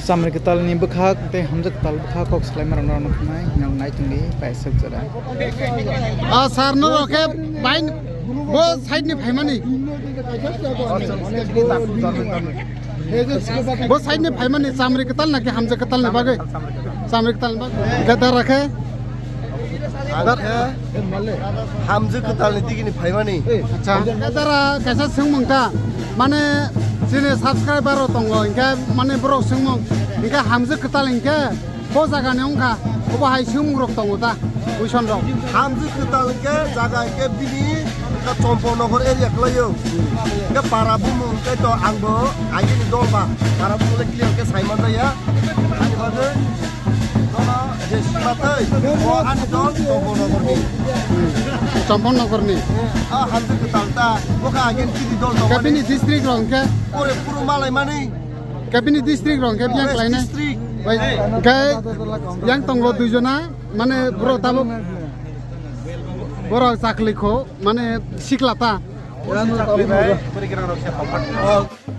Sambil kita ni bekak, teh hamzat tal bekak kok selai merang nai, nang naik tinggi, paisek jera. Sarno roke, bain, bos side ni payment ni. Bos side ni payment ni, sambil kita nak hamzat kita ni bagai, sambil kita ni kita rake. hamzat kita ni tinggi ni payment ni. Acha, kita ra kaisa sengmung ta, mana sini subscriber tongo, ingka mana bro sengmung, ingka hamzat kita ingka, bos jaga ni ingka, oba hai sengmung rok tongo ta, uisan rok. hamzat kita ni ke jaga ke bini, ke Tompong Nogor area kelayu, ke para bumung ke to angbo, aja ni domba, para bumung le keliru ke Simon tu ya, ani kode, kalau desi matai, oh ani dom Tompong Nogor ni. Tompong Nogor ni. hamzat kita ta, bukan aja ni dom Tompong. Kabini district rong ke? Pure puru malai mana? Kabini district rong ke yang lainnya? District. Baik, kayak yang tonglo tujuna, mana bro tabu, bro sakliko, mana siklata.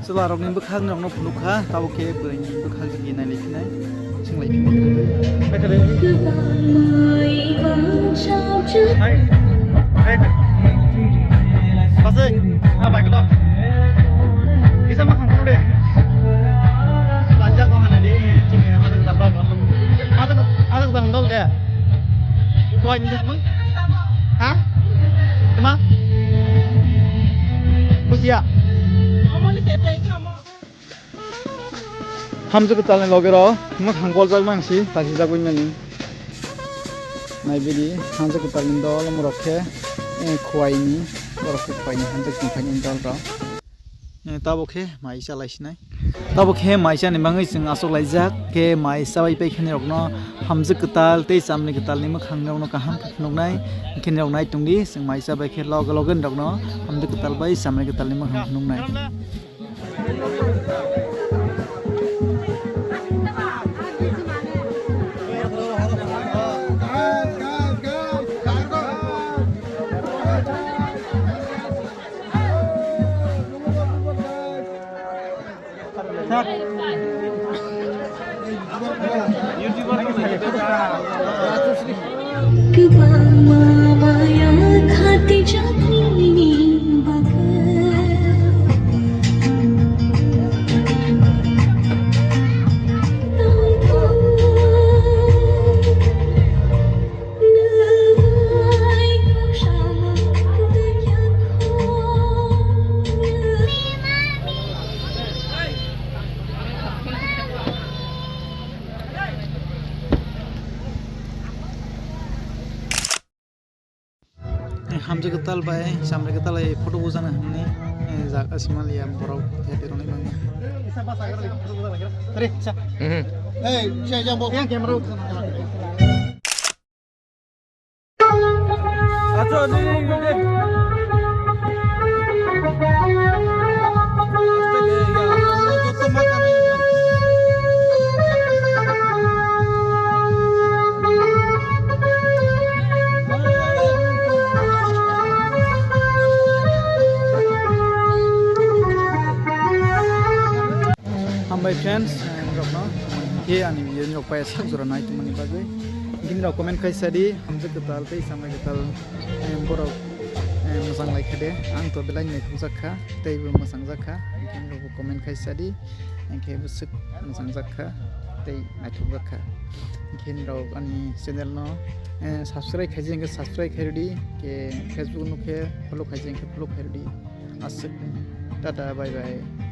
Setelah rok ni bekak rok no peluka, tahu ke beri bekak lagi nai lagi nai, sing lagi. Pasal, apa itu? Bisa makan dulu deh. Lanjut kau mana di sini ada tambah kamu. Ada tambah deh. Kau ini semua? Hah? Cuma? Busia. Hamzat kita ni loge ro, mak hangkol jauh mangsi, tadi jago ini. Naik beli, hamzat kita ni dol, merokeh, kuai ni, merokeh kuai ni, hamzat kita ni dol ro. Tabok he, maisa laisnai. Tabok he maisa ni bangai sing asok laijak ke maisa bai pe khani rokno hamzat ketal te samni ketal ni mak hang rokno kaham noknai khini roknai tungdi sing maisa bai khe logen rokno hamzat ketal bai samni ketal ni mak hang noknai. Hamzat ketal bay, sambil ketal ay foto buzana hamni, jaga simal ya borok ya di roni bang. Teri, sa. Saya jambo. Yang kamera. Acho ni gede. My friends, rokno ye ani ye rok pa sak jora nai tumani bagai gini rok comment kaisa di hamzat ketal tei samai ketal borok mosang lai khade ang to belai nai khumjakha tei bo mosang jakha gini rok comment kaisa di angke busuk mosang jakha tei nai thumjakha gini rok ani channel no subscribe khaijeng ke subscribe khairdi ke Facebook no ke follow khaijeng ke follow khairdi asuk tata bye bye.